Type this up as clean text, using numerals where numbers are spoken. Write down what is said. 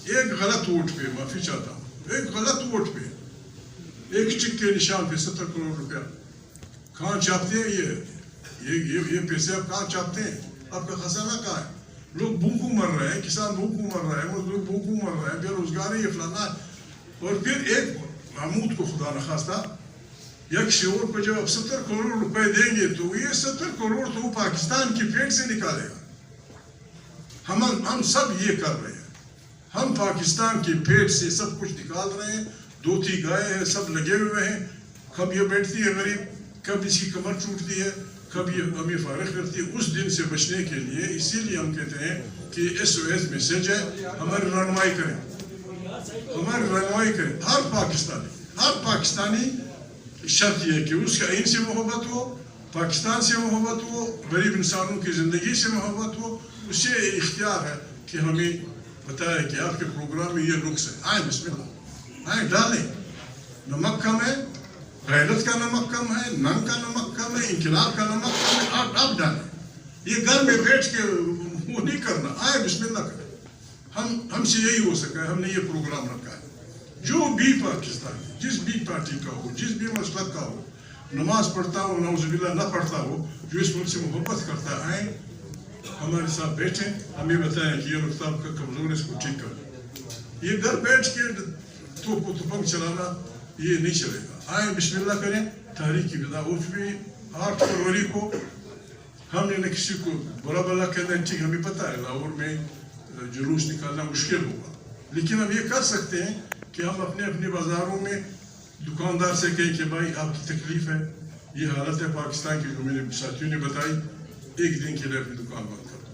ایک غلط ووٹ پہ معافی چاہتا ہوں، ایک غلط ووٹ پہ ایک چک کے نشان پہ 70 کروڑ روپیہ کہاں چھاپتے ہیں؟ یہ پیسے آپ کہاں چھاپتے ہیں؟ آپ کا خزانہ کہاں ہے؟ لوگ بھوکوں مر رہے ہیں، کسان بھوکوں مر رہے ہیں، مزدور بھوکوں مر رہے ہیں، بے روزگاری یہ فلانا. اور پھر ایک محمود کو خدا نخواستہ یک شعور کو جب آپ 70 کروڑ روپے دیں گے تو یہ 70 کروڑ تو پاکستان کی پیٹ سے نکالے گا. ہم سب یہ کر رہے ہیں، ہم پاکستان کی پیٹ سے سب کچھ نکال رہے ہیں. 2 گائے ہیں، سب لگے ہوئے ہیں. کب یہ بیٹھتی ہے غریب، کب اس کی کمر ٹوٹتی ہے، کب یہ ہمیں فارغ کرتی ہے. اس دن سے بچنے کے لیے اسی لیے ہم کہتے ہیں کہ SOS میسج ہے، ہماری رہنمائی کریں، ہماری رہنمائی کریں. ہر پاکستانی شرط یہ کہ اس کے آئین سے محبت ہو، پاکستان سے محبت ہو، غریب انسانوں کی زندگی سے محبت ہو. اسے اختیار ہے کہ ہمیں بتائے کہ آپ کے پروگرام میں یہ نقص ہے. آئیں بسم اللہ، آئیں ڈالیں. نمک کم ہے، غیرت کا نمک کم ہے، ننگ کا نمک کم ہے، انقلاب کا نمک کم ہے. آپ ڈالیں. یہ گھر میں بیٹھ کے وہ نہیں کرنا. آئیں بسم اللہ کریں. ہم سے یہی ہو سکا ہے، ہم نے یہ پروگرام رکھا ہے. جو بھی پاکستان جس بھی پارٹی کا ہو، جس بھی مسلک کا ہو، نماز پڑھتا ہو، نعوذ باللہ نہ پڑھتا ہو، جو اس ملک سے محبت کرتا ہے، آئیں ہمارے ساتھ بیٹھیں، ہمیں بتائیں کہ یہ نقطہ کا کمزور ہے، اس کو ٹھیک کریں. یہ گھر بیٹھ کے توپ و تپنگ چلانا یہ نہیں چلے گا. آئیں بسم اللہ کریں. تحریک کی بدا اٹھ بھی 8 فروری کو ہم نے نہ کسی کو برا بلا کہنا ہے. ٹھیک ہمیں پتہ ہے لاہور میں جلوس نکالنا مشکل ہوگا، لیکن ہم یہ کر سکتے ہیں کہ ہم اپنے بازاروں میں دکاندار سے کہیں کہ بھائی آپ کی تکلیف ہے، یہ حالت ہے پاکستان کی جو میرے ساتھیوں نے بتائی، ایک دن کے لیے اپنی دکان بند کر دو.